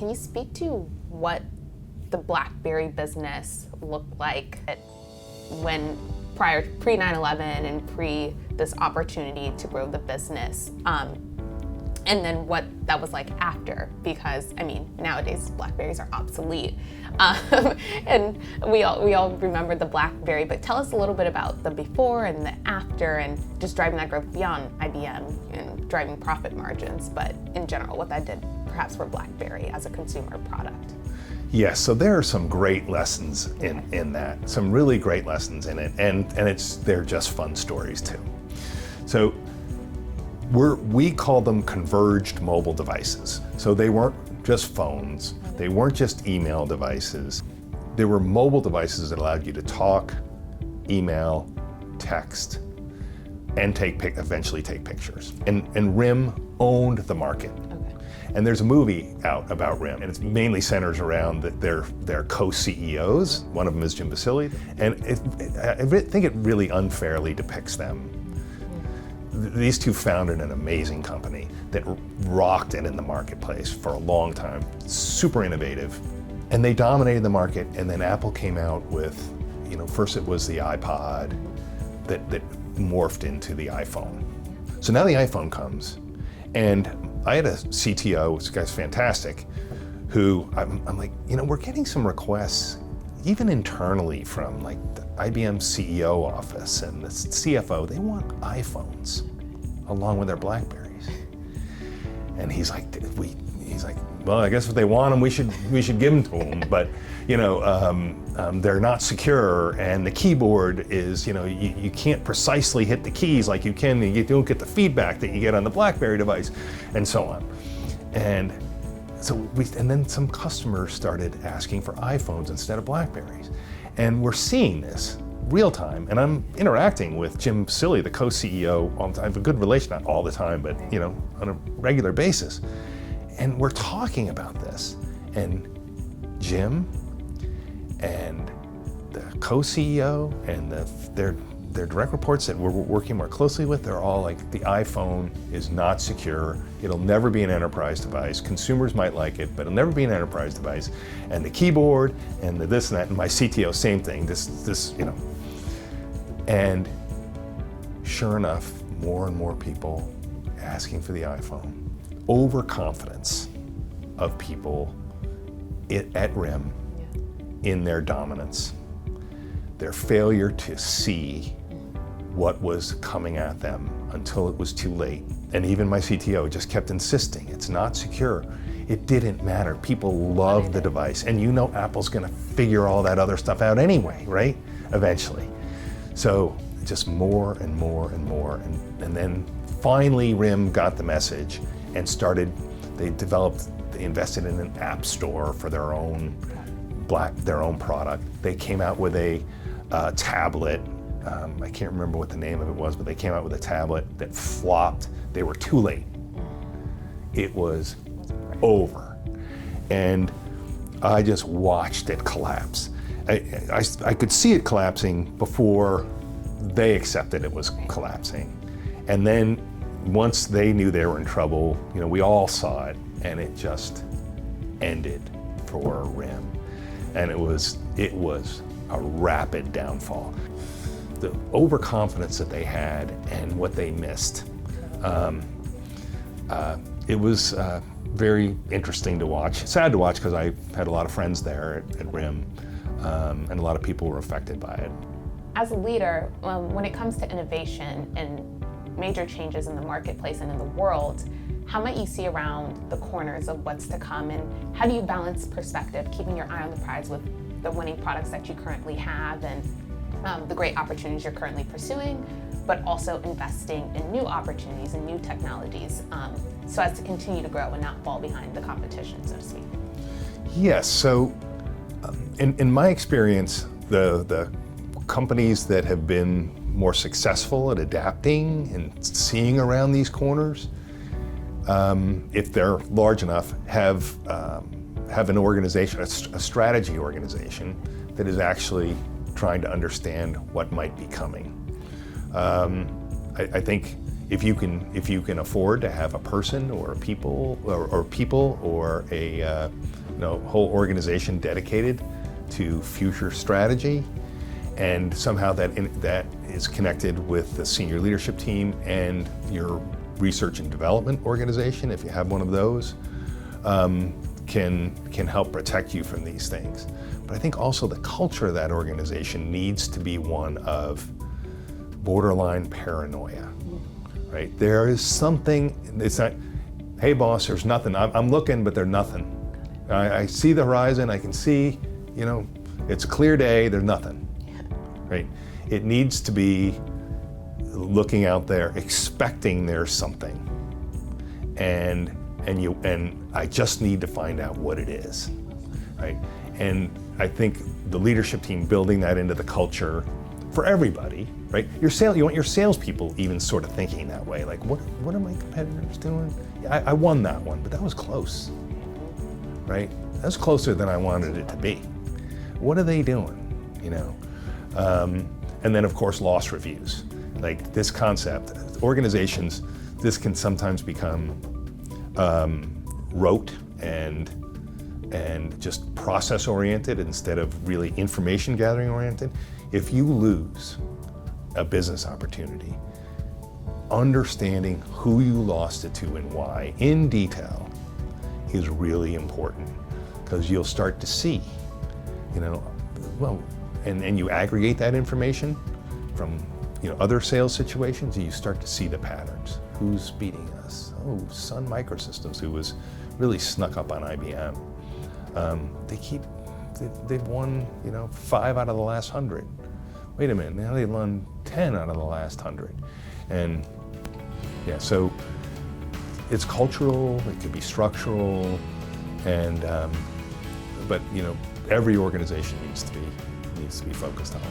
Can you speak to what the BlackBerry business looked like when pre 9/11 and pre this opportunity to grow the business, and then what that was like after? Because I mean, nowadays BlackBerries are obsolete, and we all remember the BlackBerry. But tell us a little bit about the before and the after, and just driving that growth beyond IBM and driving profit margins. But in general, what that did perhaps for BlackBerry as a consumer product. Yes, so there are some great lessons in that, some really great lessons in it, and they're just fun stories too. So we call them converged mobile devices. So they weren't just phones, they weren't just email devices. They were mobile devices that allowed you to talk, email, text, and eventually take pictures. And RIM owned the market. And there's a movie out about RIM, and it mainly centers around their co-CEOs. One of them is Jim Basile, and I think it really unfairly depicts them. These two founded an amazing company that rocked it in the marketplace for a long time, super innovative, and they dominated the market. And then Apple came out with, first it was the iPod that morphed into the iPhone. So now the iPhone comes, and I had a CTO, this guy's fantastic, who I'm like, we're getting some requests, even internally from like the IBM CEO office and the CFO, they want iPhones along with their BlackBerries. And he's like, well, I guess if they want them, we should give them to them. But they're not secure, and the keyboard is, you can't precisely hit the keys like you can. You don't get the feedback that you get on the BlackBerry device, and so on. And so and then some customers started asking for iPhones instead of BlackBerries, and we're seeing this real time. And I'm interacting with Jim Basile, the co-CEO, all the time. I have a good relation, not all the time, but on a regular basis. And we're talking about this, and Jim and the co-CEO and their direct reports that we're working more closely with, they're all like, the iPhone is not secure. It'll never be an enterprise device. Consumers might like it, but it'll never be an enterprise device. And the keyboard and the this and that, and my CTO, same thing. This. And sure enough, more and more people asking for the iPhone. Overconfidence of people at RIM in their dominance, their failure to see what was coming at them until it was too late. And even my CTO just kept insisting, it's not secure. It didn't matter. People love the device, and Apple's gonna figure all that other stuff out anyway, right? Eventually. So just more and more and more, and then finally RIM got the message and they invested in an app store for their own product. They came out with a tablet. I can't remember what the name of it was, but they came out with a tablet that flopped. They were too late. It was over. And I just watched it collapse. I could see it collapsing before they accepted it was collapsing. And then once they knew they were in trouble, we all saw it, and it just ended for RIM. And it was a rapid downfall. The overconfidence that they had and what they missed, it was very interesting to watch. Sad to watch, because I had a lot of friends there at RIM, and a lot of people were affected by it. As a leader, when it comes to innovation and major changes in the marketplace and in the world, how might you see around the corners of what's to come, and how do you balance perspective, keeping your eye on the prize with the winning products that you currently have and the great opportunities you're currently pursuing, but also investing in new opportunities and new technologies, so as to continue to grow and not fall behind the competition, so to speak? Yes, so in my experience, the companies that have been more successful at adapting and seeing around these corners, if they're large enough, have an organization, a strategy organization that is actually trying to understand what might be coming. I think if you can afford to have a person or a people or a whole organization dedicated to future strategy, and somehow that is connected with the senior leadership team and your research and development organization, if you have one of those, can help protect you from these things. But I think also the culture of that organization needs to be one of borderline paranoia, right? There is something, it's not, hey boss, there's nothing. I'm looking, but there's nothing. I see the horizon, I can see, it's a clear day, there's nothing, right? It needs to be looking out there, expecting there's something, and I just need to find out what it is, right? And I think the leadership team building that into the culture for everybody, right? You want your salespeople even sort of thinking that way, like what are my competitors doing? Yeah, I won that one, but that was close, right? That was closer than I wanted it to be. What are they doing, And then of course loss reviews. Like this concept, organizations, this can sometimes become rote and just process oriented instead of really information gathering oriented. If you lose a business opportunity, understanding who you lost it to and why in detail is really important, because you'll start to see, and you aggregate that information from other sales situations, and you start to see the patterns. Who's beating us? Oh, Sun Microsystems, who was really snuck up on IBM. They've won 5 out of the last 100. Wait a minute, now they've won 10 out of the last 100. And yeah, so it's cultural, it could be structural, and but every organization needs to be focused on it.